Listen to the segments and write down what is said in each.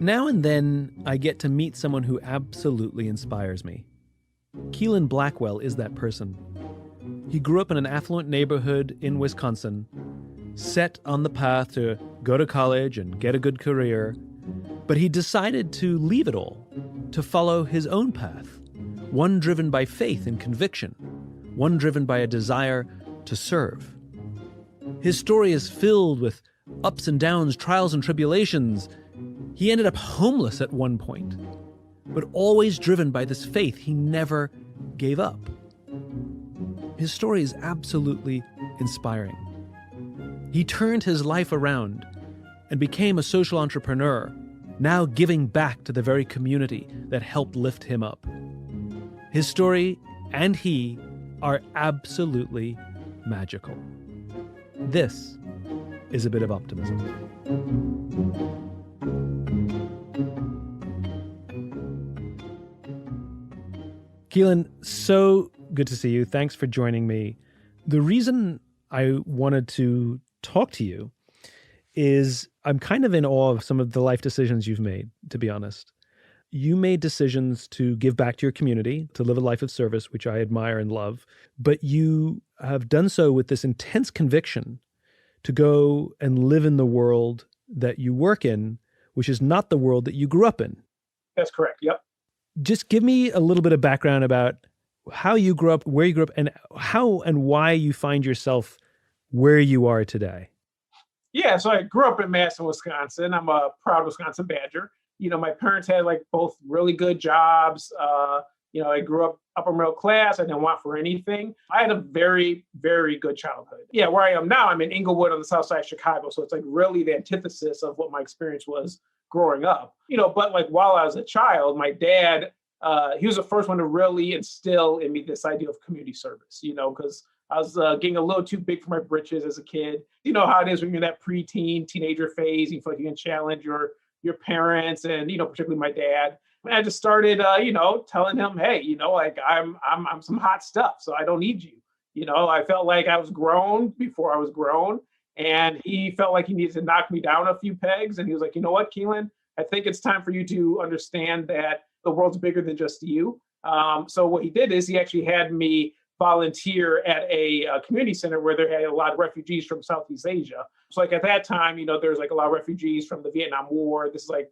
Now and then, I get to meet someone who absolutely inspires me. Quilen Blackwell is that person. He grew up in an affluent neighborhood in Wisconsin, set on the path to go to college and get a good career, but he decided to leave it all, to follow his own path, one driven by faith and conviction, one driven by a desire to serve. His story is filled with ups and downs, trials and tribulations. He ended up homeless at one point, but always driven by this faith. He never gave up. His story is absolutely inspiring. He turned his life around and became a social entrepreneur, now giving back to the very community that helped lift him up. His story and he are absolutely magical. This is a bit of optimism. Quilen, so good to see you. Thanks for joining me. The reason I wanted to talk to you is I'm kind of in awe of some of the life decisions you've made, to be honest. You made decisions to give back to your community, to live a life of service, which I admire and love, but you have done so with this intense conviction to go and live in the world that you work in, which is not the world that you grew up in. That's correct. Yep. Just give me a little bit of background about how you grew up, where you grew up, and how and why you find yourself where you are today. Yeah, so I grew up in Madison, Wisconsin. I'm a proud Wisconsin Badger. My parents had both really good jobs. I grew up upper middle class. I didn't want for anything. I had a very, very good childhood. Yeah, where I am now, I'm in Inglewood on the south side of Chicago. So it's really the antithesis of what my experience was growing up. But while I was a child, my dad, he was the first one to really instill in me this idea of community service, because I was getting a little too big for my britches as a kid. You know how it is when you're in that preteen, teenager phase. You feel like you can challenge your parents and, particularly my dad. And I just started, telling him, hey, I'm some hot stuff, so I don't need you. I felt like I was grown before I was grown. And he felt like he needed to knock me down a few pegs. And he was like, you know what, Quilen, I think it's time for you to understand that the world's bigger than just you. So what he did is he actually had me volunteer at a community center where there had a lot of refugees from Southeast Asia. So at that time, there's a lot of refugees from the Vietnam War. This is late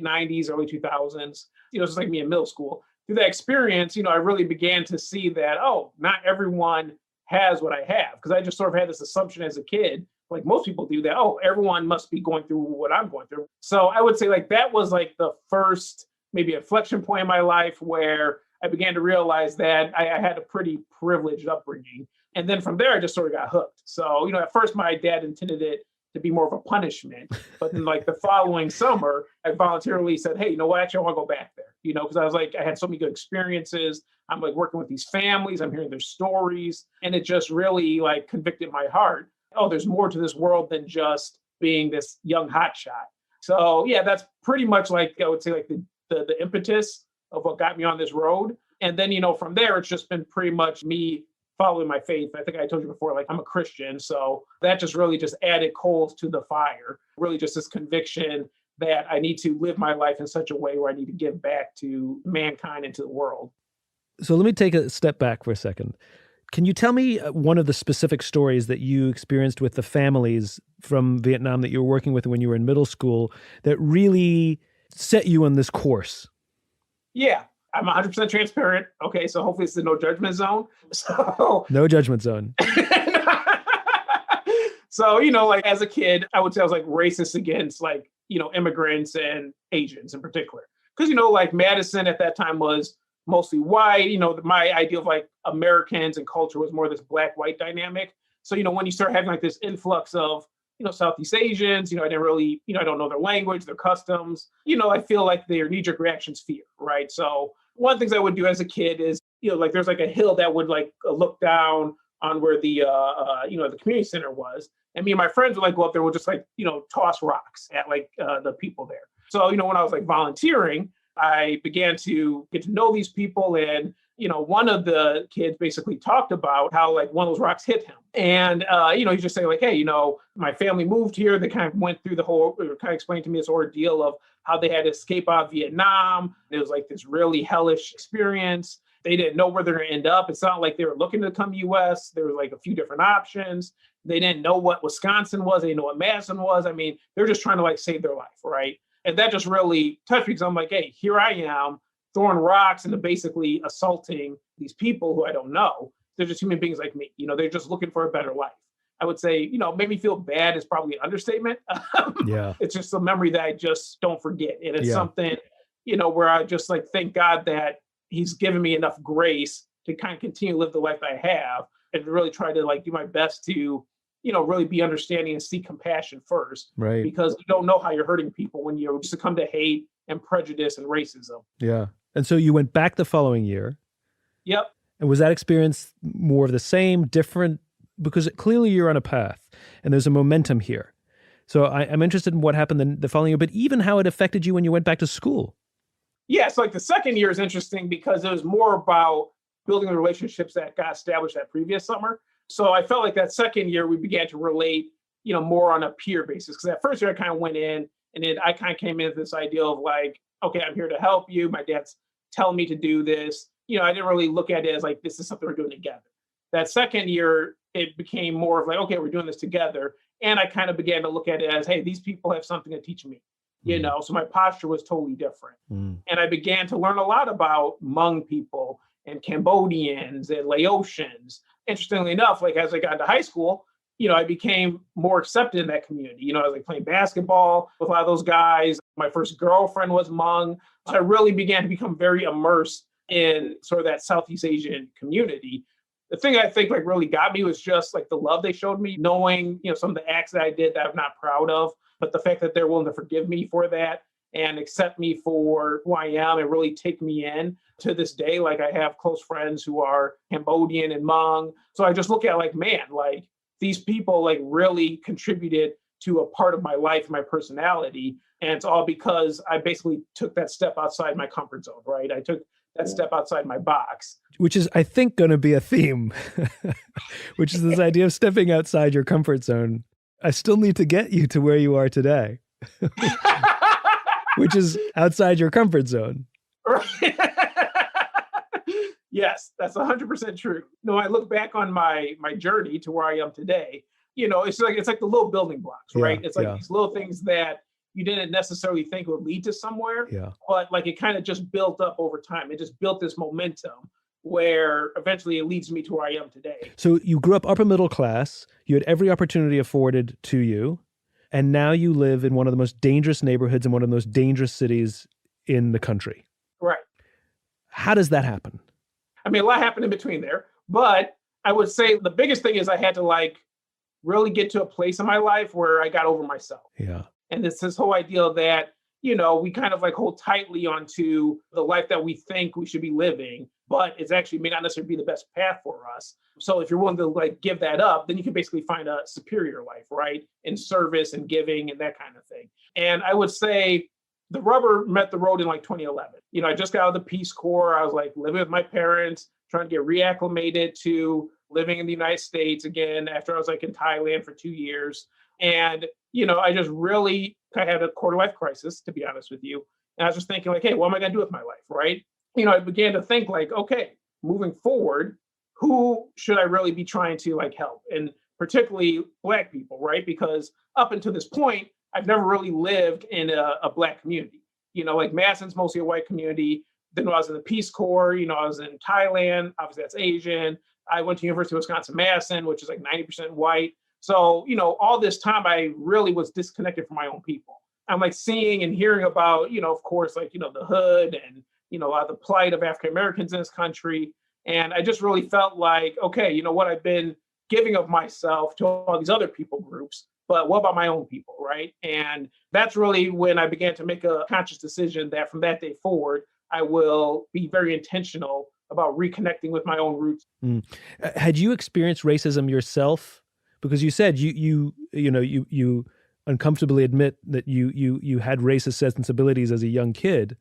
90s, early 2000s. It's like me in middle school. Through that experience, I really began to see that, not everyone has what I have. Because I just sort of had this assumption as a kid, like most people do, that, everyone must be going through what I'm going through. So I would say that was the first maybe inflection point in my life where I began to realize that I had a pretty privileged upbringing. And then from there, I just sort of got hooked. So, at first my dad intended it to be more of a punishment. But then the following summer, I voluntarily said, hey, you know what, actually I want to go back there, because I was I had so many good experiences. I'm working with these families, I'm hearing their stories. And it just really convicted my heart. Oh, there's more to this world than just being this young hotshot. So yeah, that's pretty much I would say the impetus of what got me on this road. And then, from there, it's just been pretty much me following my faith. I think I told you before, I'm a Christian. So that just really just added coals to the fire, really just this conviction that I need to live my life in such a way where I need to give back to mankind and to the world. So let me take a step back for a second. Can you tell me one of the specific stories that you experienced with the families from Vietnam that you were working with when you were in middle school that really set you on this course? Yeah, I'm 100% transparent. Okay, so hopefully it's the no judgment zone. So no judgment zone. So, as a kid, I would say I was racist against immigrants and Asians in particular. Because, Madison at that time was mostly white. My idea of Americans and culture was more this black-white dynamic. So, when you start having this influx of Southeast Asians, I didn't really, I don't know their language, their customs, I feel like their knee-jerk reactions fear, right? So one of the things I would do as a kid is, there's a hill that would look down on where the, the community center was. And me and my friends would go up there, would just toss rocks at the people there. So, when I was volunteering, I began to get to know these people and, one of the kids basically talked about how like one of those rocks hit him. And, he's just saying like, hey, my family moved here. They kind of went through kind of explained to me this ordeal of how they had to escape out of Vietnam. It was like this really hellish experience. They didn't know where they're going to end up. It's not like they were looking to come to U.S. There were like a few different options. They didn't know what Wisconsin was. They didn't know what Madison was. I mean, they're just trying to like save their life, right? And that just really touched me because I'm like, hey, here I am throwing rocks and basically assaulting these people who I don't know. They're just human beings like me. They're just looking for a better life. I would say, made me feel bad is probably an understatement. Yeah. It's just a memory that I just don't forget. And it's something, where I just like thank God that he's given me enough grace to kind of continue to live the life I have and really try to like do my best to, really be understanding and see compassion first. Right. Because you don't know how you're hurting people when you succumb to hate and prejudice and racism. Yeah. And so you went back the following year. Yep. And was that experience more of the same, different? Because clearly you're on a path and there's a momentum here. So I'm interested in what happened the following year, but even how it affected you when you went back to school. Yeah, so like the second year is interesting because it was more about building the relationships that got established that previous summer. So I felt like that second year we began to relate, more on a peer basis. Because that first year I kind of went in and then I kind of came in with this idea of like, okay, I'm here to help you. My dad's telling me to do this. I didn't really look at it as like, this is something we're doing together. That second year, it became more of like, okay, we're doing this together. And I kind of began to look at it as, hey, these people have something to teach me. So my posture was totally different. And I began to learn a lot about Hmong people and Cambodians and Laotians. Interestingly enough, like as I got into high school, I became more accepted in that community. I was like playing basketball with a lot of those guys. My first girlfriend was Hmong. So I really began to become very immersed in sort of that Southeast Asian community. The thing I think like really got me was just like the love they showed me, knowing, some of the acts that I did that I'm not proud of, but the fact that they're willing to forgive me for that and accept me for who I am and really take me in to this day. Like I have close friends who are Cambodian and Hmong. So I just look at like, man, like these people like really contributed to a part of my life, my personality. And it's all because I basically took that step outside my comfort zone, right? I took that step outside my box. Which is, I think, going to be a theme, which is this idea of stepping outside your comfort zone. I still need to get you to where you are today, which is outside your comfort zone. Right. Yes, that's 100% true. No, I look back on my journey to where I am today. It's like the little building blocks, right? It's like these little things that you didn't necessarily think would lead to somewhere, but like it kind of just built up over time. It just built this momentum where eventually it leads me to where I am today. So you grew up upper middle class, you had every opportunity afforded to you, and now you live in one of the most dangerous neighborhoods in one of the most dangerous cities in the country. Right. How does that happen? I mean, a lot happened in between there, but I would say the biggest thing is I had to like really get to a place in my life where I got over myself. Yeah. And it's this whole idea that, we kind of like hold tightly onto the life that we think we should be living, but it's actually may not necessarily be the best path for us. So if you're willing to like give that up, then you can basically find a superior life, right? In service and giving and that kind of thing. And I would say the rubber met the road in like 2011. I just got out of the Peace Corps. I was like living with my parents, trying to get reacclimated to living in the United States again after I was like in Thailand for 2 years. And, I just really kind of had a quarter life crisis, to be honest with you. And I was just thinking like, hey, what am I going to do with my life, right? I began to think like, okay, moving forward, who should I really be trying to like help? And particularly Black people, right? Because up until this point, I've never really lived in a Black community. Like Madison's mostly a white community. Then when I was in the Peace Corps, I was in Thailand, obviously that's Asian. I went to University of Wisconsin-Madison, which is like 90% white. So, all this time I really was disconnected from my own people. I'm like seeing and hearing about, of course, like, the hood and, a lot of the plight of African Americans in this country. And I just really felt like, okay, what I've been giving of myself to all these other people groups, but what about my own people, right? And that's really when I began to make a conscious decision that from that day forward, I will be very intentional about reconnecting with my own roots. Had you experienced racism yourself? Because you said you uncomfortably admit that you had racist sensibilities as a young kid.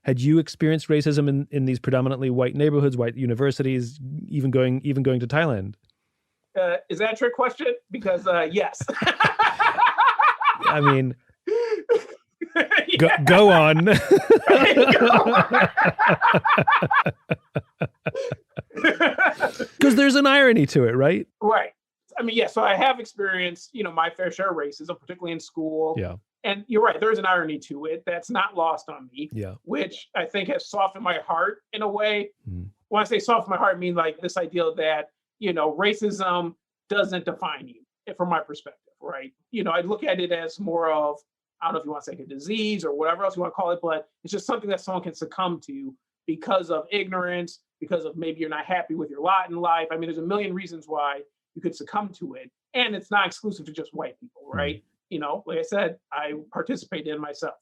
Had you experienced racism in these predominantly white neighborhoods, white universities, even going to Thailand? Is that a trick question? Because yes. I mean, go on. Because there's an irony to it, right? Right. I mean, yeah. So I have experienced, my fair share of racism, particularly in school. Yeah. And you're right. There's an irony to it that's not lost on me. Yeah. Which I think has softened my heart in a way. Mm. When I say soften my heart, I mean like this idea that, racism doesn't define you from my perspective, right? I look at it as more of, I don't know if you want to say a disease or whatever else you want to call it, but it's just something that someone can succumb to because of ignorance, because of maybe you're not happy with your lot in life. I mean, there's a million reasons why you could succumb to it. And it's not exclusive to just white people, right? Like I said, I participate in myself.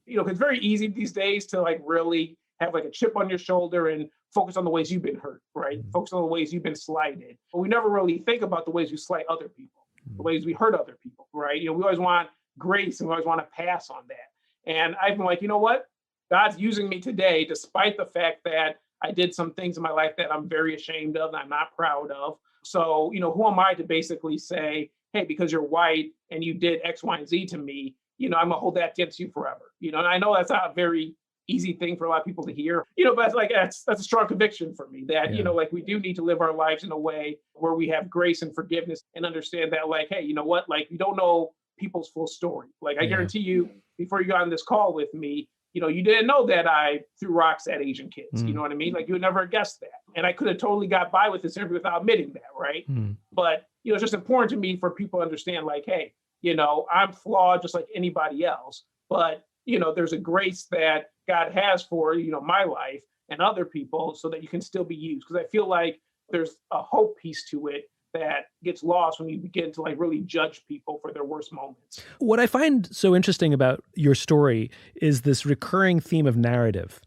It's very easy these days to like really have like a chip on your shoulder and focus on the ways you've been hurt, right? Focus on the ways you've been slighted. But we never really think about the ways we slight other people, the ways we hurt other people, right? We always want grace and we always want to pass on that. And I've been like, you know what? God's using me today, despite the fact that I did some things in my life that I'm very ashamed of and I'm not proud of. So, who am I to basically say, hey, because you're white and you did X, Y, and Z to me, I'm gonna hold that against you forever. And I know that's not a very easy thing for a lot of people to hear, but it's like that's a strong conviction for me that, like we do need to live our lives in a way where we have grace and forgiveness and understand that, like, hey, you know what, like we don't know people's full story. Like I guarantee you, before you got on this call with me, you didn't know that I threw rocks at Asian kids. You know what I mean? Like you would never guess that. And I could have totally got by with this interview without admitting that, right? But, it's just important to me for people to understand, like, hey, I'm flawed just like anybody else. But, there's a grace that God has for, my life and other people so that you can still be used. Because I feel like there's a hope piece to it that gets lost when you begin to like really judge people for their worst moments. What I find so interesting about your story is this recurring theme of narrative,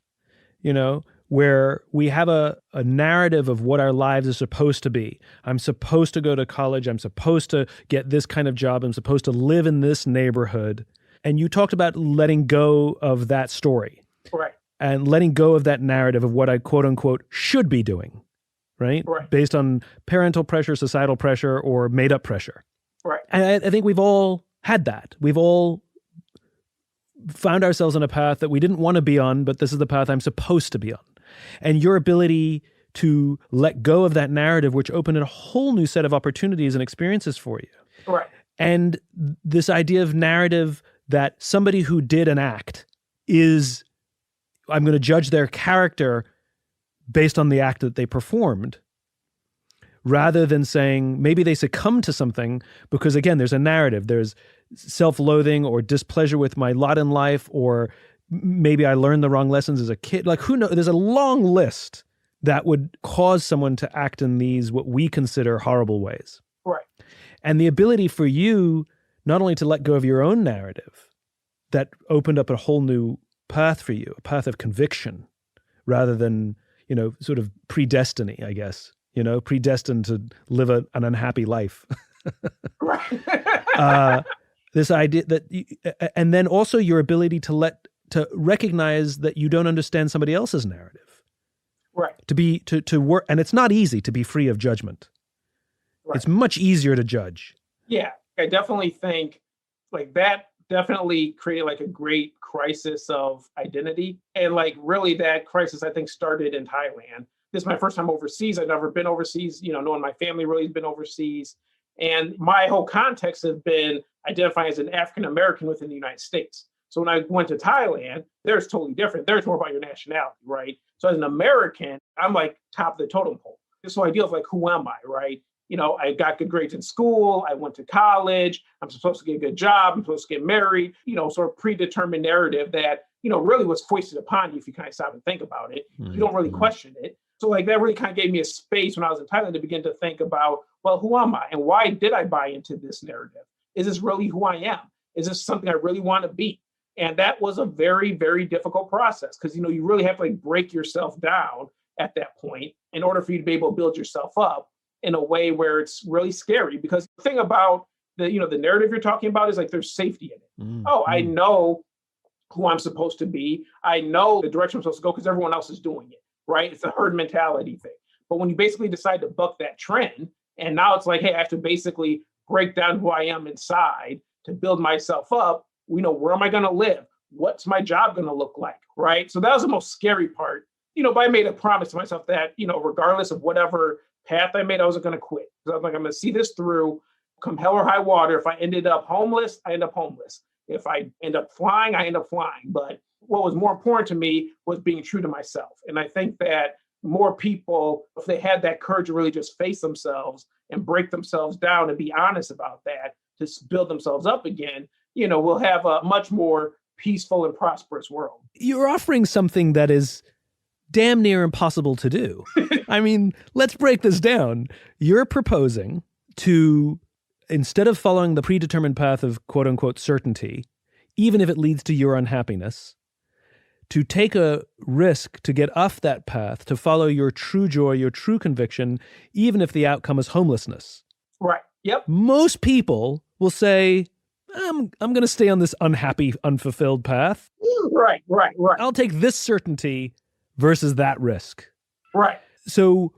where we have a narrative of what our lives are supposed to be. I'm supposed to go to college. I'm supposed to get this kind of job. I'm supposed to live in this neighborhood. And you talked about letting go of that story. Right. And letting go of that narrative of what I quote unquote should be doing. Right? Based on parental pressure, societal pressure, or made up pressure. Right. And I think we've all had that. We've all found ourselves on a path that we didn't want to be on, but this is the path I'm supposed to be on. And your ability to let go of that narrative, which opened a whole new set of opportunities and experiences for you. Right. And this idea of narrative that somebody who did an act is, I'm going to judge their character based on the act that they performed, rather than saying maybe they succumbed to something because, again, there's a narrative. There's self-loathing or displeasure with my lot in life, or maybe I learned the wrong lessons as a kid. Like, who knows? There's a long list that would cause someone to act in these, what we consider horrible ways. Right. And the ability for you not only to let go of your own narrative, that opened up a whole new path for you, a path of conviction, rather than, sort of predestiny, I guess, predestined to live an unhappy life. Right. This idea that, and then also your ability to recognize that you don't understand somebody else's narrative. Right. To work, and it's not easy to be free of judgment. Right. It's much easier to judge. Yeah, I definitely think like that definitely created like a great crisis of identity. And like really that crisis, I think, started in Thailand. This is my first time overseas. I've never been overseas, knowing my family really has been overseas. And my whole context has been identifying as an African-American within the United States. So when I went to Thailand, there's totally different. There's more about your nationality, right? So as an American, I'm like top of the totem pole. This whole idea of like, who am I, right? I got good grades in school. I went to college. I'm supposed to get a good job. I'm supposed to get married, sort of predetermined narrative that, really was foisted upon you if you kind of stop and think about it. Mm-hmm. You don't really question it. So like that really kind of gave me a space when I was in Thailand to begin to think about, well, who am I? And why did I buy into this narrative? Is this really who I am? Is this something I really want to be? And that was a very, very difficult process because, you really have to like break yourself down at that point in order for you to be able to build yourself up in a way where it's really scary. Because the thing about the narrative you're talking about is like there's safety in it. Mm-hmm. Oh, I know who I'm supposed to be. I know the direction I'm supposed to go because everyone else is doing it, right? It's a herd mentality thing. But when you basically decide to buck that trend, and now it's like, hey, I have to basically break down who I am inside to build myself up. Where am I going to live? What's my job going to look like, right? So that was the most scary part. But I made a promise to myself that, regardless of whatever path I made, I wasn't going to quit. Because I'm like, I'm going to see this through, come hell or high water. If I ended up homeless, I end up homeless. If I end up flying, I end up flying. But what was more important to me was being true to myself. And I think that more people, if they had that courage to really just face themselves and break themselves down and be honest about that, to build themselves up again, we'll have a much more peaceful and prosperous world. You're offering something that is damn near impossible to do. I mean, let's break this down. You're proposing to, instead of following the predetermined path of quote unquote certainty, even if it leads to your unhappiness, to take a risk to get off that path, to follow your true joy, your true conviction, even if the outcome is homelessness. Right. Yep. Most people will say, I'm going to stay on this unhappy, unfulfilled path. Right. I'll take this certainty versus that risk. Right. So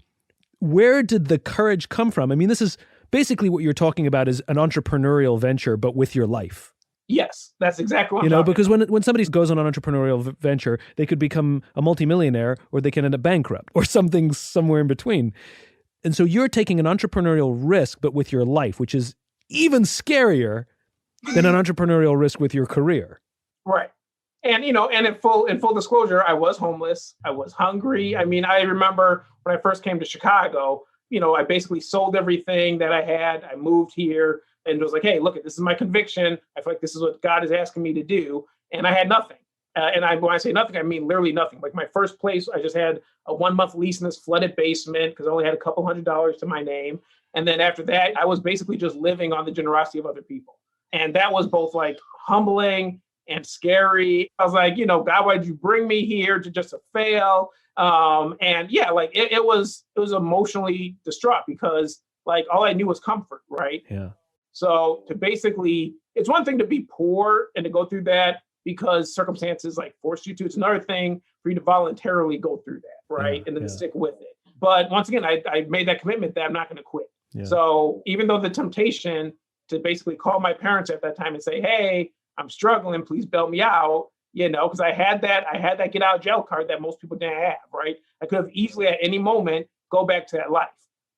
where did the courage come from? I mean, this is basically what you're talking about is an entrepreneurial venture, but with your life. Yes, that's exactly what I'm talking because about. when somebody goes on an entrepreneurial venture, they could become a multimillionaire or they can end up bankrupt or something somewhere in between. And so you're taking an entrepreneurial risk, but with your life, which is even scarier than an entrepreneurial risk with your career. Right. And, and in full disclosure, I was homeless. I was hungry. I mean, I remember when I first came to Chicago, I basically sold everything that I had. I moved here and it was like, hey, look, this is my conviction. I feel like this is what God is asking me to do. And I had nothing. When I say nothing, I mean literally nothing. Like my first place, I just had a 1-month lease in this flooded basement because I only had a couple $100s to my name. And then after that, I was basically just living on the generosity of other people. And that was both like humbling and scary. I was like, God, why'd you bring me here to fail? And yeah, like it was emotionally distraught because like all I knew was comfort, right? Yeah. So to basically, it's one thing to be poor and to go through that because circumstances like forced you to. It's another thing for you to voluntarily go through that, right? And then stick with it. But once again, I made that commitment that I'm not going to quit. Yeah. So even though the temptation to basically call my parents at that time and say, hey, I'm struggling, please bail me out, because I had that get out of jail card that most people didn't have, right? I could have easily at any moment go back to that life.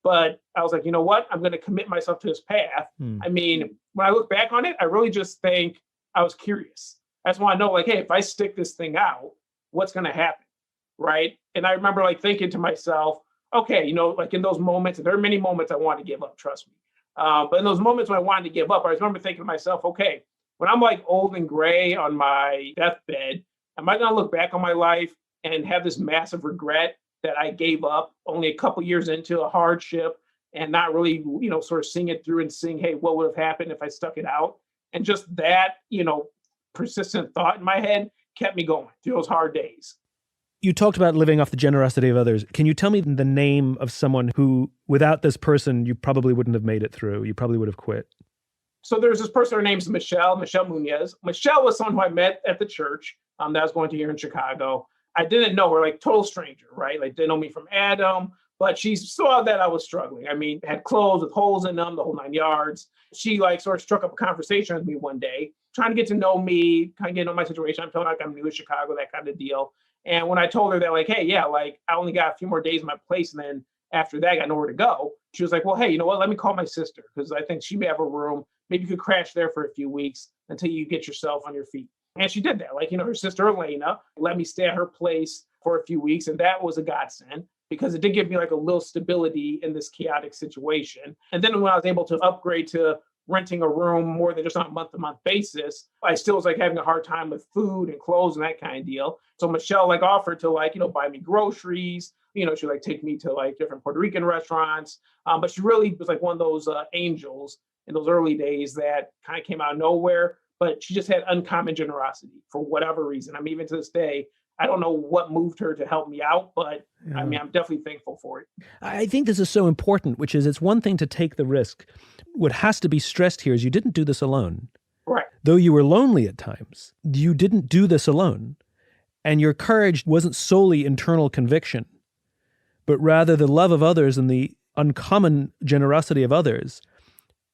But I was like, you know what? I'm going to commit myself to this path. I mean, when I look back on it, I really just think I was curious. I just want to know, like, hey, if I stick this thing out, what's going to happen, right? And I remember like thinking to myself, okay, like in those moments, and there are many moments I wanted to give up, trust me. But in those moments when I wanted to give up, I remember thinking to myself, okay, when I'm like old and gray on my deathbed, am I going to look back on my life and have this massive regret that I gave up only a couple years into a hardship and not really, sort of seeing it through and seeing, hey, what would have happened if I stuck it out? And just that, persistent thought in my head kept me going through those hard days. You talked about living off the generosity of others. Can you tell me the name of someone who, without this person, you probably wouldn't have made it through? You probably would have quit. So there's this person, her name's Michelle Munoz. Michelle was someone who I met at the church that I was going to here in Chicago. I didn't know her, like total stranger, right? Like didn't know me from Adam, but she saw that I was struggling. I mean, had clothes with holes in them, the whole 9 yards. She like sort of struck up a conversation with me one day, trying to get to know me, kind of get to know my situation. I'm telling her like I'm new to Chicago, that kind of deal. And when I told her that, like, hey, yeah, like I only got a few more days in my place, and then after that, I got nowhere to go. She was like, well, hey, you know what? Let me call my sister because I think she may have a room. Maybe you could crash there for a few weeks until you get yourself on your feet. And she did that. Like, her sister Elena let me stay at her place for a few weeks. And that was a godsend because it did give me like a little stability in this chaotic situation. And then when I was able to upgrade to renting a room more than just on a month-to-month basis, I still was like having a hard time with food and clothes and that kind of deal. So Michelle like offered to like, buy me groceries. She like take me to like different Puerto Rican restaurants. But she really was like one of those angels in those early days that kind of came out of nowhere. But she just had uncommon generosity for whatever reason. I mean, even to this day, I don't know what moved her to help me out, but yeah. I mean, I'm definitely thankful for it. I think this is so important, which is it's one thing to take the risk. What has to be stressed here is you didn't do this alone. Right. though you were lonely at times, you didn't do this alone. And your courage wasn't solely internal conviction, but rather the love of others and the uncommon generosity of others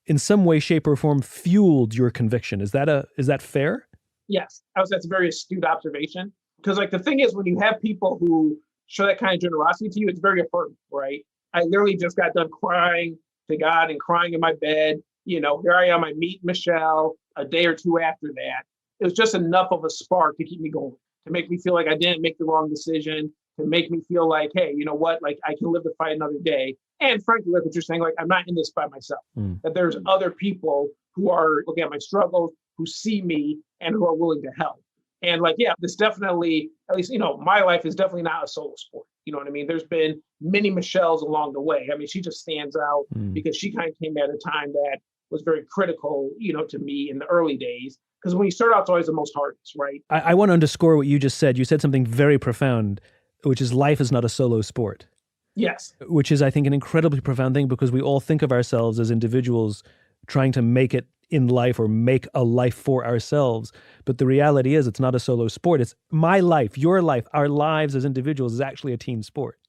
in some way, shape, or form fueled your conviction. Is that fair? Yes, that's a very astute observation. Because like the thing is, when you have people who show that kind of generosity to you, it's very affirming, right? I literally just got done crying to God and crying in my bed. You know, here I am, I meet Michelle a day or two after that. It was just enough of a spark to keep me going, to make me feel like I didn't make the wrong decision, to make me feel like, hey, you know what, like I can live to fight another day. And frankly, like what you're saying, like I'm not in this by myself, that there's other people who are looking at my struggles, who see me and who are willing to help. And like, yeah, this definitely, at least, you know, my life is definitely not a solo sport. You know what I mean? There's been many Michelles along the way. I mean, she just stands out because she kind of came at a time that was very critical, you know, to me in the early days. Because when you start out, it's always the most hardest, right? I want to underscore what you just said. You said something very profound, which is life is not a solo sport. Yes. Which is, I think, an incredibly profound thing because we all think of ourselves as individuals trying to make it in life or make a life for ourselves. But the reality is it's not a solo sport. It's my life, your life, our lives as individuals is actually a team sport.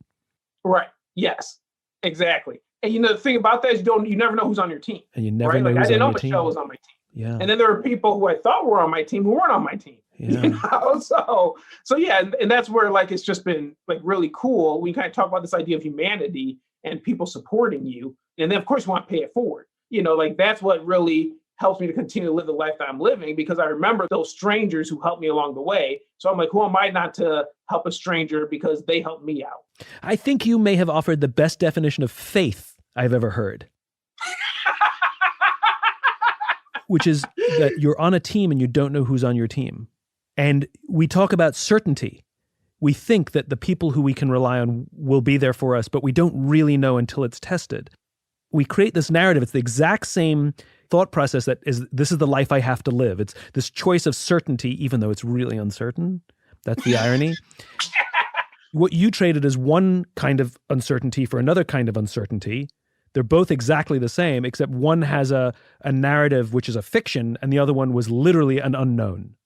Right. Yes, exactly. And you know, the thing about that is you never know who's on your team. And you never right? know like, who's I didn't on know your team. Michelle was on my team. Yeah. And then there are people who I thought were on my team who weren't on my team. Yeah. You know? So yeah, and that's where like it's just been like really cool. We kind of talk about this idea of humanity and people supporting you. And then of course you want to pay it forward. You know, like that's what really helps me to continue to live the life that I'm living, because I remember those strangers who helped me along the way. So I'm like, who am I not to help a stranger because they helped me out? I think you may have offered the best definition of faith I've ever heard. Which is that you're on a team and you don't know who's on your team. And we talk about certainty. We think that the people who we can rely on will be there for us, but we don't really know until it's tested. We create this narrative. It's the exact same thought process that is, this is the life I have to live. It's this choice of certainty, even though it's really uncertain. That's the irony. What you traded is one kind of uncertainty for another kind of uncertainty. They're both exactly the same, except one has a narrative which is a fiction, and the other one was literally an unknown.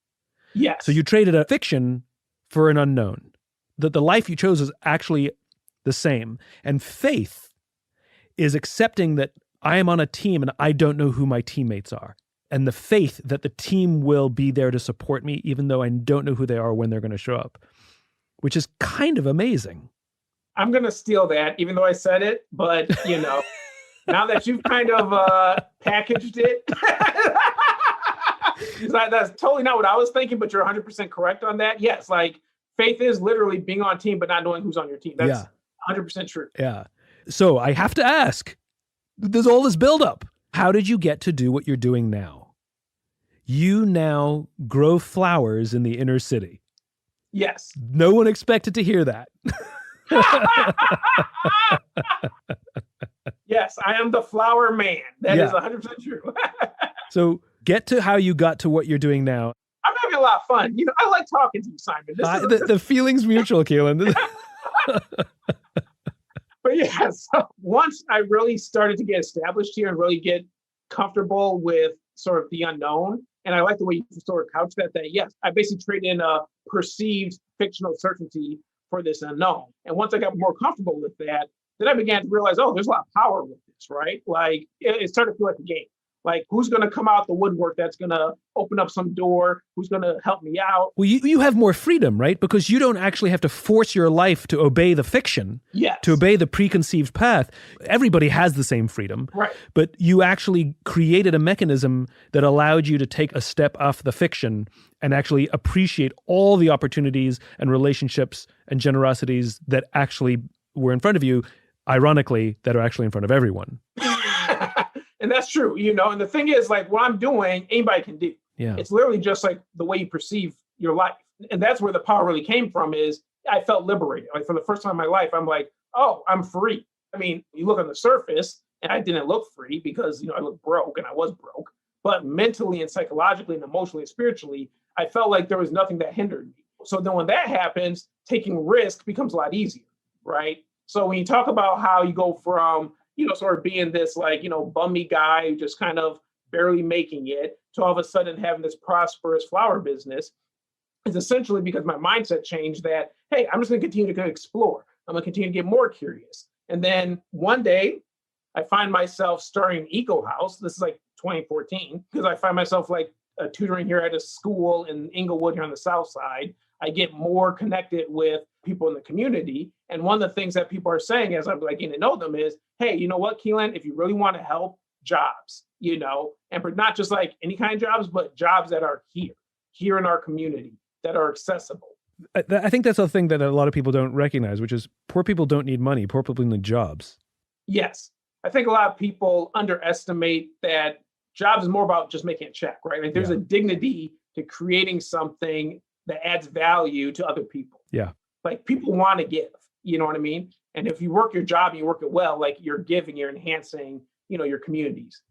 Yes. So you traded a fiction for an unknown. The life you chose is actually the same. And faith is accepting that I am on a team and I don't know who my teammates are. And the faith that the team will be there to support me, even though I don't know who they are or when they're going to show up, which is kind of amazing. I'm going to steal that, even though I said it, but you know, now that you've kind of packaged it, that's totally not what I was thinking, but you're 100% correct on that. Yes, like faith is literally being on team, but not knowing who's on your team. That's 100% true. Yeah. So I have to ask, there's all this buildup. How did you get to do what you're doing now? You now grow flowers in the inner city. Yes. No one expected to hear that. Yes, I am the flower man. That is 100% true. So get to how you got to what you're doing now. I'm having a lot of fun. You know, I like talking to you, Simon. The feeling's mutual, Quilen. But yeah, so once I really started to get established here and really get comfortable with sort of the unknown, and I like the way you sort of couch that yes, I basically traded in a perceived fictional certainty for this unknown. And once I got more comfortable with that, then I began to realize, oh, there's a lot of power with this, right? Like it started to feel like a game. Like who's going to come out the woodwork that's going to open up some door? Who's going to help me out? Well, you have more freedom, right? Because you don't actually have to force your life to obey the fiction, to obey the preconceived path. Everybody has the same freedom, right? But you actually created a mechanism that allowed you to take a step off the fiction and actually appreciate all the opportunities and relationships and generosities that actually were in front of you, ironically, that are actually in front of everyone. And that's true, you know, and the thing is, like, what I'm doing, anybody can do. Yeah. It's literally just like the way you perceive your life. And that's where the power really came from, is I felt liberated. Like for the first time in my life, I'm like, oh, I'm free. I mean, you look on the surface and I didn't look free because, you know, I looked broke and I was broke, but mentally and psychologically and emotionally and spiritually, I felt like there was nothing that hindered me. So then when that happens, taking risk becomes a lot easier, right? So when you talk about how you go from, you know, sort of being this like, you know, bummy guy who just kind of barely making it, to all of a sudden having this prosperous flower business is essentially because my mindset changed that, hey, I'm just going to continue to explore. I'm going to continue to get more curious. And then one day I find myself starting Eco House. This is like 2014, because I find myself like tutoring here at a school in Inglewood here on the South Side. I get more connected with people in the community. And one of the things that people are saying as I'm like getting to know them is, hey, you know what, Quilen, if you really want to help, jobs, and not just like any kind of jobs, but jobs that are here in our community, that are accessible. I think that's a thing that a lot of people don't recognize, which is poor people don't need money. Poor people need jobs. Yes. I think a lot of people underestimate that jobs is more about just making a check, right? Like there's a dignity to creating something that adds value to other people. Yeah. Like people want to give, you know what I mean? And if you work your job and you work it well, like you're giving, you're enhancing, your communities.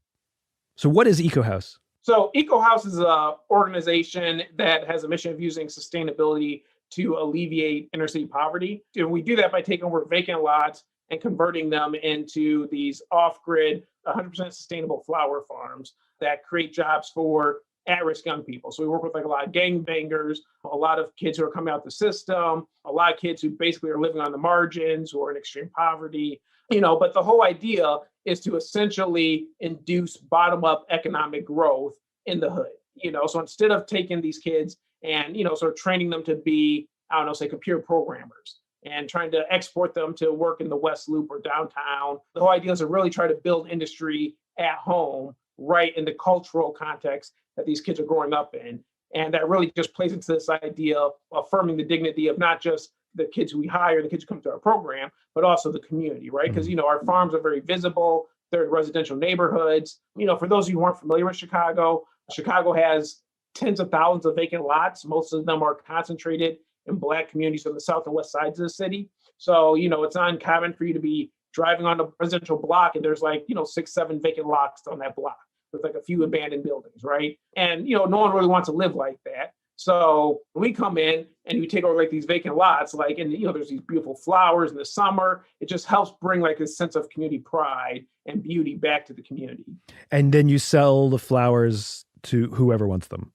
So what is Eco House? So Eco House is an organization that has a mission of using sustainability to alleviate inner city poverty. And we do that by taking over vacant lots and converting them into these off-grid, 100% sustainable flower farms that create jobs for at-risk young people. So we work with like a lot of gangbangers, a lot of kids who are coming out the system, a lot of kids who basically are living on the margins, who are in extreme poverty, but the whole idea is to essentially induce bottom-up economic growth in the hood. So instead of taking these kids and, sort of training them to be, say computer programmers and trying to export them to work in the West Loop or downtown, the whole idea is to really try to build industry at home, right in the cultural context that these kids are growing up in. And that really just plays into this idea of affirming the dignity of not just the kids who we hire, the kids who come to our program, but also the community, right? Because, our farms are very visible. They're in residential neighborhoods. For those of you who aren't familiar with Chicago, Chicago has tens of thousands of vacant lots. Most of them are concentrated in Black communities on the south and west sides of the city. So, it's not uncommon for you to be driving on a residential block and there's like, 6, 7 vacant lots on that block with like a few abandoned buildings, right? And, no one really wants to live like that. So we come in and we take over like these vacant lots, like, and, there's these beautiful flowers in the summer. It just helps bring like a sense of community pride and beauty back to the community. And then you sell the flowers to whoever wants them.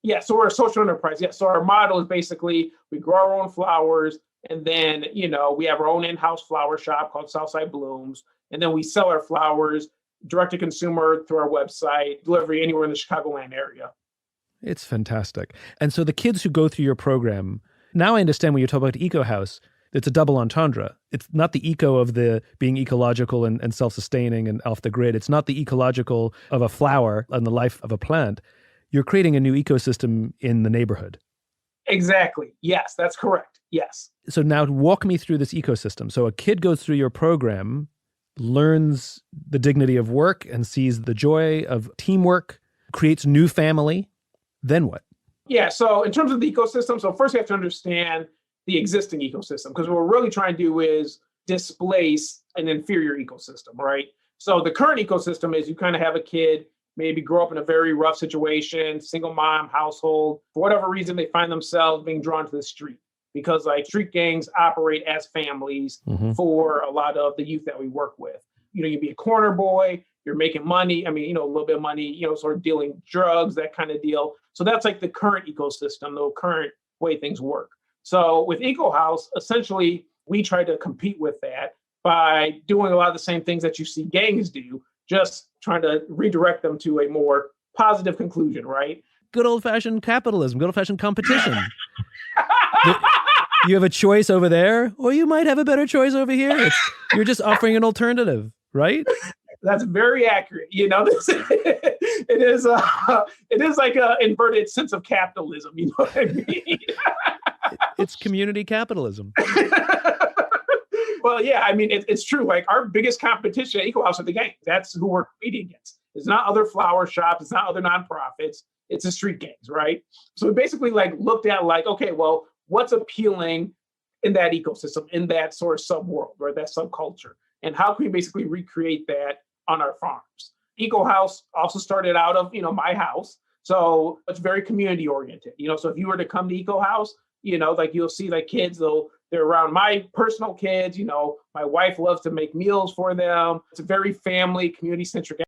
Yeah, so we're a social enterprise. Yeah, so our model is basically we grow our own flowers, and then, we have our own in-house flower shop called Southside Blooms, and then we sell our flowers direct to consumer through our website, delivery anywhere in the Chicagoland area. It's fantastic. And so the kids who go through your program, now I understand when you talk about Eco House, it's a double entendre. It's not the eco of the being ecological and self-sustaining and off the grid. It's not the ecological of a flower and the life of a plant. You're creating a new ecosystem in the neighborhood. Exactly. Yes, that's correct. Yes. So now walk me through this ecosystem. So a kid goes through your program, learns the dignity of work and sees the joy of teamwork, creates new family. Then what? Yeah. So in terms of the ecosystem, so first we have to understand the existing ecosystem, because what we're really trying to do is displace an inferior ecosystem, right? So the current ecosystem is you kind of have a kid maybe grow up in a very rough situation, single mom household. For whatever reason, they find themselves being drawn to the street because like street gangs operate as families for a lot of the youth that we work with. You'd be a corner boy, you're making money. I mean, a little bit of money, sort of dealing drugs, that kind of deal. So that's like the current ecosystem, the current way things work. So with Eco House, essentially, we try to compete with that by doing a lot of the same things that you see gangs do, just trying to redirect them to a more positive conclusion, right? Good old-fashioned capitalism, good old-fashioned competition. You have a choice over there, or you might have a better choice over here. You're just offering an alternative, right? That's very accurate. It is like an inverted sense of capitalism. You know what I mean? It's community capitalism. Well, yeah, I mean, it's true. Like our biggest competition at Eco House are the gangs. That's who we're competing against. It's not other flower shops. It's not other nonprofits. It's the street gangs, right? So we basically like looked at like, okay, well, what's appealing in that ecosystem, in that sort of subworld, right? That subculture. And how can we basically recreate that on our farms? Eco House also started out of, my house. So it's very community oriented. So if you were to come to Eco House, like you'll see like kids, they're around my personal kids. My wife loves to make meals for them. It's a very family, community centric.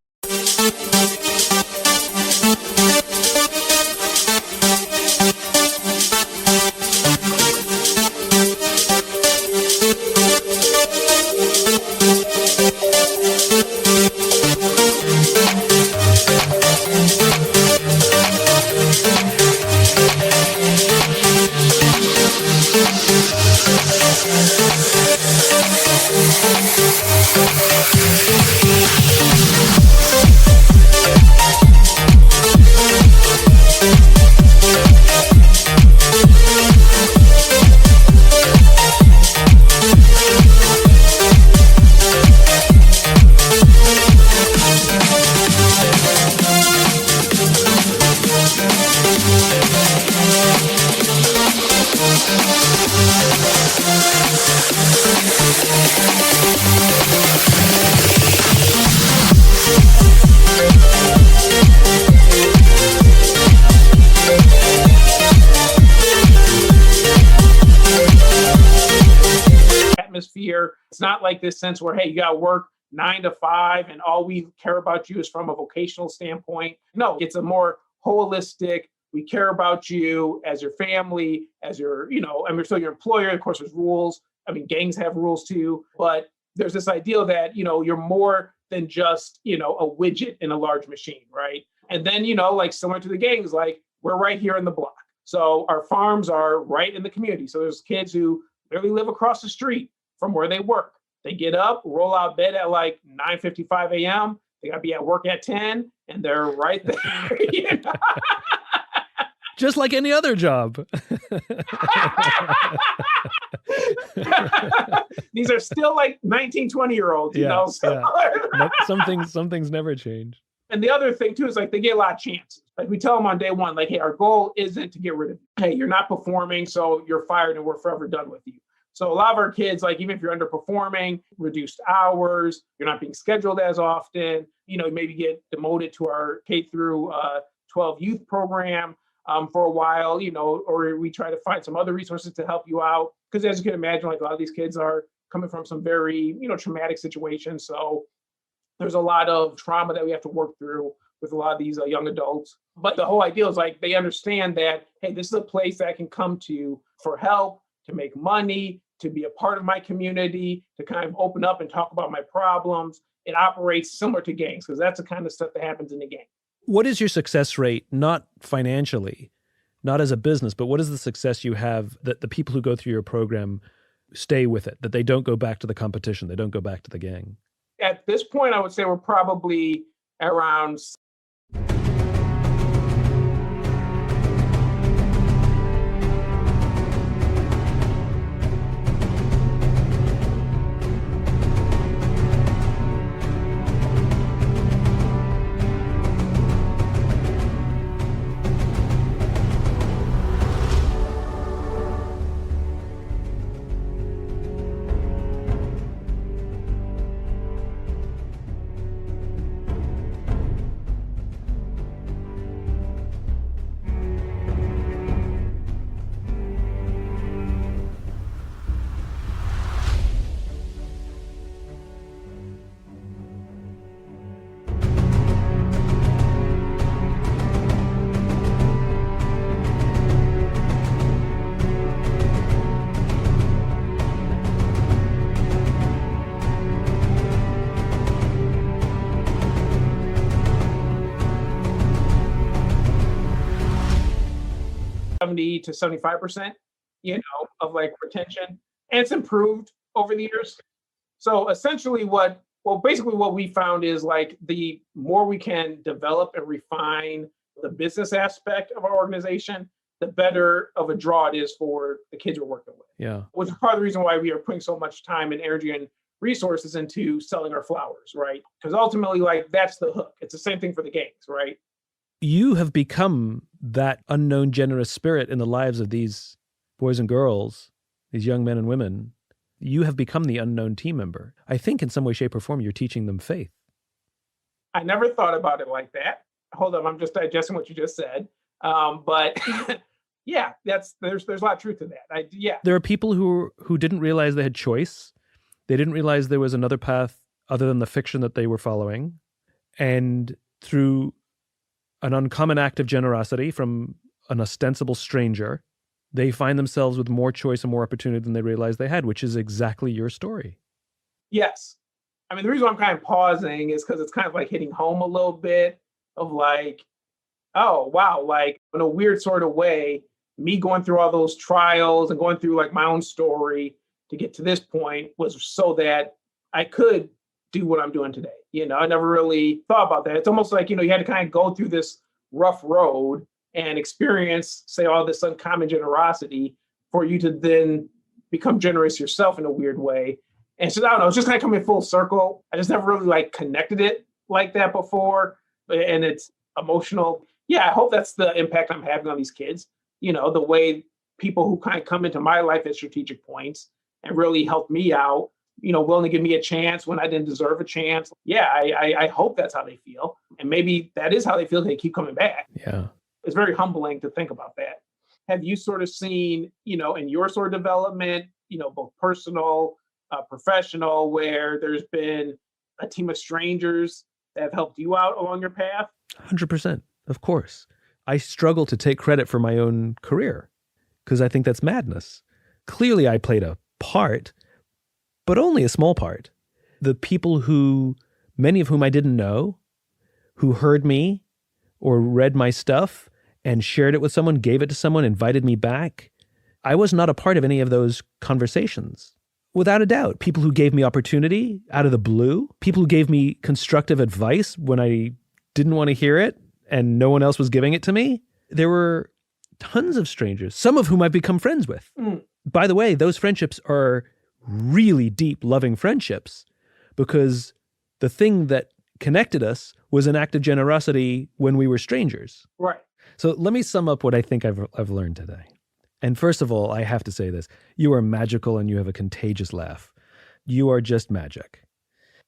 where it's not like this sense where, hey, you got to work 9 to 5 and all we care about you is from a vocational standpoint. No, it's a more holistic, we care about you as your family, as your, still your employer. Of course, there's rules. I mean, gangs have rules too, but there's this ideal that, you're more than just, a widget in a large machine, right? And then, like similar to the gangs, like we're right here in the block. So our farms are right in the community. So there's kids who literally live across the street from where they work. They get up, roll out of bed at like 9:55 a.m. They got to be at work at 10 and they're right there. Just like any other job. These are still like 19, 20-year-olds, you know? So. Yeah. Some things never change. And the other thing too is like they get a lot of chances. Like we tell them on day one, like, hey, our goal isn't to get rid of you. Hey, you're not performing, so you're fired and we're forever done with you. So a lot of our kids, like even if you're underperforming, reduced hours, you're not being scheduled as often, maybe get demoted to our K through 12 youth program for a while, or we try to find some other resources to help you out. Because as you can imagine, like a lot of these kids are coming from some very, traumatic situations. So there's a lot of trauma that we have to work through with a lot of these young adults. But the whole idea is like they understand that, hey, this is a place that I can come to for help, to make money, to be a part of my community, to kind of open up and talk about my problems. It operates similar to gangs because that's the kind of stuff that happens in the gang. What is your success rate, not financially, not as a business, but what is the success you have that the people who go through your program stay with it, that they don't go back to the competition, they don't go back to the gang? At this point, I would say we're probably around to 75%, of like retention. And it's improved over the years. So essentially what we found is like the more we can develop and refine the business aspect of our organization, the better of a draw it is for the kids we're working with. Yeah. Which is part of the reason why we are putting so much time and energy and resources into selling our flowers, right? Because ultimately, like that's the hook. It's the same thing for the gangs, right? You have become that unknown generous spirit in the lives of these boys and girls, these young men and women. You have become the unknown team member. I think in some way, shape, or form, you're teaching them faith. I never thought about it like that. Hold on, I'm just digesting what you just said. But yeah, there's a lot of truth to that. There are people who didn't realize they had choice. They didn't realize there was another path other than the fiction that they were following. And through an uncommon act of generosity from an ostensible stranger, they find themselves with more choice and more opportunity than they realized they had, which is exactly your story. Yes. I mean, the reason I'm kind of pausing is because it's kind of like hitting home a little bit of like, oh, wow, like in a weird sort of way, me going through all those trials and going through like my own story to get to this point was so that I could do what I'm doing today. I never really thought about that. It's almost like, you had to kind of go through this rough road and experience, say, all this uncommon generosity for you to then become generous yourself in a weird way. And so I don't know, it's just kind of coming full circle. I just never really like connected it like that before. And it's emotional. Yeah, I hope that's the impact I'm having on these kids. The way people who kind of come into my life at strategic points and really help me out, willing to give me a chance when I didn't deserve a chance. Yeah, I hope that's how they feel. And maybe that is how they feel. They keep coming back. Yeah. It's very humbling to think about that. Have you sort of seen, in your sort of development, both personal, professional, where there's been a team of strangers that have helped you out along your path? 100%, of course. I struggle to take credit for my own career because I think that's madness. Clearly, I played a part, but only a small part. The people many of whom I didn't know, who heard me or read my stuff and shared it with someone, gave it to someone, invited me back. I was not a part of any of those conversations. Without a doubt, people who gave me opportunity out of the blue, people who gave me constructive advice when I didn't want to hear it and no one else was giving it to me. There were tons of strangers, some of whom I've become friends with. By the way, those friendships are really deep, loving friendships because the thing that connected us was an act of generosity when we were strangers. Right. So let me sum up what I think I've learned today. And first of all, I have to say this. You are magical and you have a contagious laugh. You are just magic.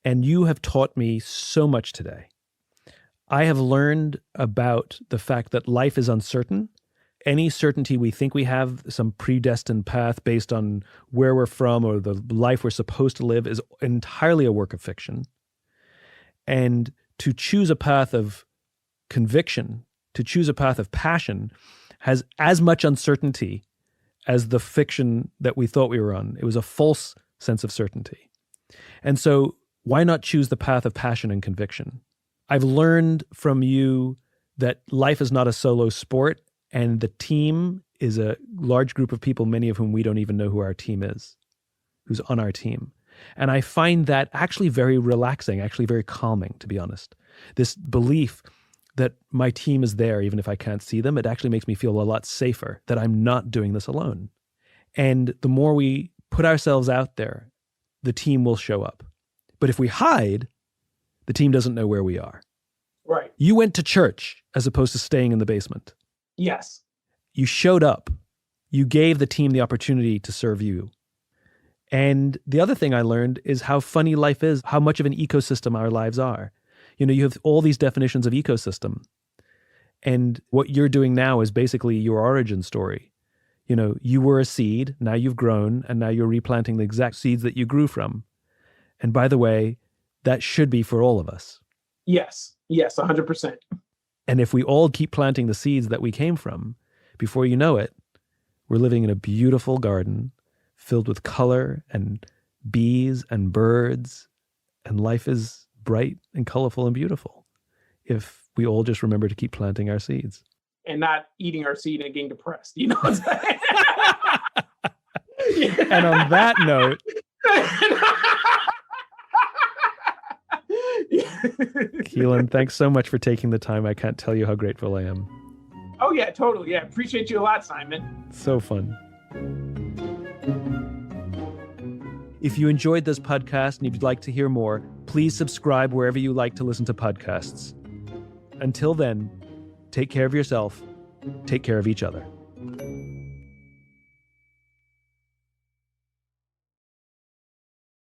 And you have taught me so much today. I have learned about the fact that life is uncertain. Any certainty we think we have, some predestined path based on where we're from or the life we're supposed to live, is entirely a work of fiction. And to choose a path of conviction, to choose a path of passion, has as much uncertainty as the fiction that we thought we were on. It was a false sense of certainty. And so why not choose the path of passion and conviction? I've learned from you that life is not a solo sport, and the team is a large group of people, many of whom we don't even know who our team is, who's on our team. And I find that actually very relaxing, actually very calming, to be honest. This belief that my team is there, even if I can't see them, it actually makes me feel a lot safer that I'm not doing this alone. And the more we put ourselves out there, the team will show up. But if we hide, the team doesn't know where we are. Right. You went to church as opposed to staying in the basement. Yes. You showed up. You gave the team the opportunity to serve you. And the other thing I learned is how funny life is, how much of an ecosystem our lives are. You know, you have all these definitions of ecosystem. And what you're doing now is basically your origin story. You know, you were a seed, now you've grown, and now you're replanting the exact seeds that you grew from. And by the way, that should be for all of us. Yes. Yes, 100%. And if we all keep planting the seeds that we came from, before you know it, we're living in a beautiful garden filled with color and bees and birds, and life is bright and colorful and beautiful if we all just remember to keep planting our seeds. And not eating our seed and getting depressed, you know what I'm saying? And on that note, Quilen, thanks so much for taking the time. I can't tell you how grateful I am. Oh, yeah, totally. Yeah, appreciate you a lot, Simon. So fun. If you enjoyed this podcast and you'd like to hear more, please subscribe wherever you like to listen to podcasts. Until then, take care of yourself, take care of each other.